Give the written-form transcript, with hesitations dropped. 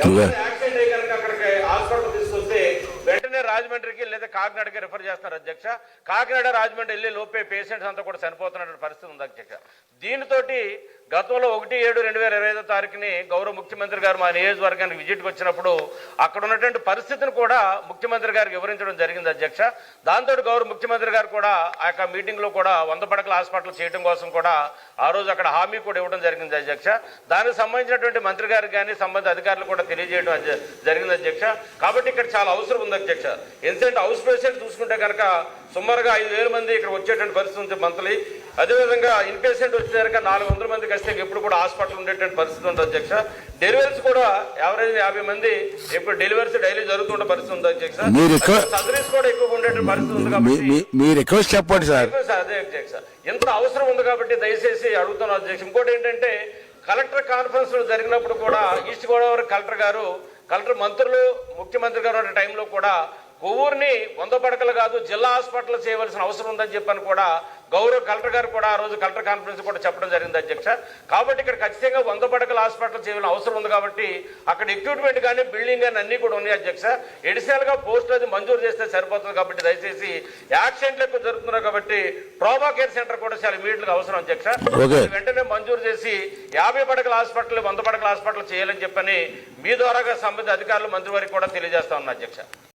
Accident అయ్యి కనుక అక్కడికి హాస్పిటల్ తీసుకొస్తే వెంటనే రాజమండ్రికి లేదా కాకినాడకి రిఫర్ చేస్తున్నారు అధ్యక్ష. కాకినాడ రాజమండ్రి వెళ్ళి లోపే పేషెంట్స్ అంతా కూడా చనిపోతున్న పరిస్థితి ఉంది అధ్యక్ష. దీనితోటి గతంలో 1/7/2025 గౌరవ ముఖ్యమంత్రి గారు మా నియోజకవర్గానికి విజిట్కి వచ్చినప్పుడు అక్కడ ఉన్నటువంటి పరిస్థితిని కూడా ముఖ్యమంత్రి గారికి వివరించడం జరిగింది అధ్యక్ష. దాంతో గౌరవ ముఖ్యమంత్రి గారు కూడా ఆ యొక్క మీటింగ్ లో కూడా 100 పడకల హాస్పిటల్ చేయడం కోసం కూడా ఆ రోజు అక్కడ హామీ కూడా ఇవ్వడం జరిగింది అధ్యక్ష. దానికి సంబంధించినటువంటి మంత్రి గారికి కానీ సంబంధిత అధికారులు కూడా తెలియజేయడం జరిగింది అధ్యక్ష. కాబట్టి ఇక్కడ చాలా అవసరం ఉంది అధ్యక్ష. ఎందుకంటే హౌస్ పేషెంట్ చూసుకుంటే కనుక సుమారుగా 5,000 మంది ఇక్కడ వచ్చేటువంటి పరిస్థితి ఉంది మంత్లీ. అదేవిధంగా ఇన్ పేషెంట్ వచ్చేసరికి 400 మందికి వస్తే ఎప్పుడు కూడా హాస్పిటల్ ఉండేటువంటి పరిస్థితి ఉంది అధ్యక్ష. డెలివరీస్ కూడా యావరేజ్ 50 మంది ఇప్పుడు డెలివరీస్ డైలీ జరుగుతున్న పరిస్థితి ఉంది అధ్యక్ష. సర్జరీస్ కూడా ఎక్కువగా ఉండేటువంటి పరిస్థితి ఉంది కాబట్టి మీరు రిక్వెస్ట్ చెప్పండి సార్. అదే అధ్యక్ష, ఎంత అవసరం ఉంది కాబట్టి దయచేసి అడుగుతున్నాను అధ్యక్ష. ఇంకోటి ఏంటంటే కలెక్టర్ కాన్ఫరెన్స్ జరిగినప్పుడు కూడా ఈస్ట్ గోదావరి కలెక్టర్ మంత్రులు ముఖ్యమంత్రి గారు ఉన్న టైంలో కూడా కొవ్వూరుని 100 పడకలు కాదు జిల్లా హాస్పిటల్ చేయవలసిన అవసరం ఉందని చెప్పని కూడా గౌరవ కలెక్టర్ గారు కూడా ఆ రోజు కలెక్టర్ కాన్ఫరెన్స్ కూడా చెప్పడం జరిగింది అధ్యక్ష. కాబట్టి ఇక్కడ ఖచ్చితంగా 100 పడకల హాస్పిటల్ చేయాల్సిన అవసరం ఉంది కాబట్టి అక్కడ ఎక్విప్మెంట్ కానీ బిల్డింగ్ కానీ అన్ని కూడా ఉన్నాయి అధ్యక్ష. ఎడిషనల్ గా పోస్టులు అది మంజూరు చేస్తే సరిపోతుంది కాబట్టి దయచేసి యాక్సిడెంట్లు ఎక్కువ జరుగుతున్నాయి కాబట్టి ట్రామా కేర్ సెంటర్ కూడా చాలా ఇమీడియట్ గా అవసరం అధ్యక్ష. వెంటనే మంజూరు చేసి 50 పడకల హాస్పిటల్ 100 పడకల హాస్పిటల్ చేయాలని చెప్పని మీ ద్వారా సంబంధిత అధికారులు మంత్రి వారికి కూడా తెలియజేస్తా ఉన్నా అధ్యక్ష.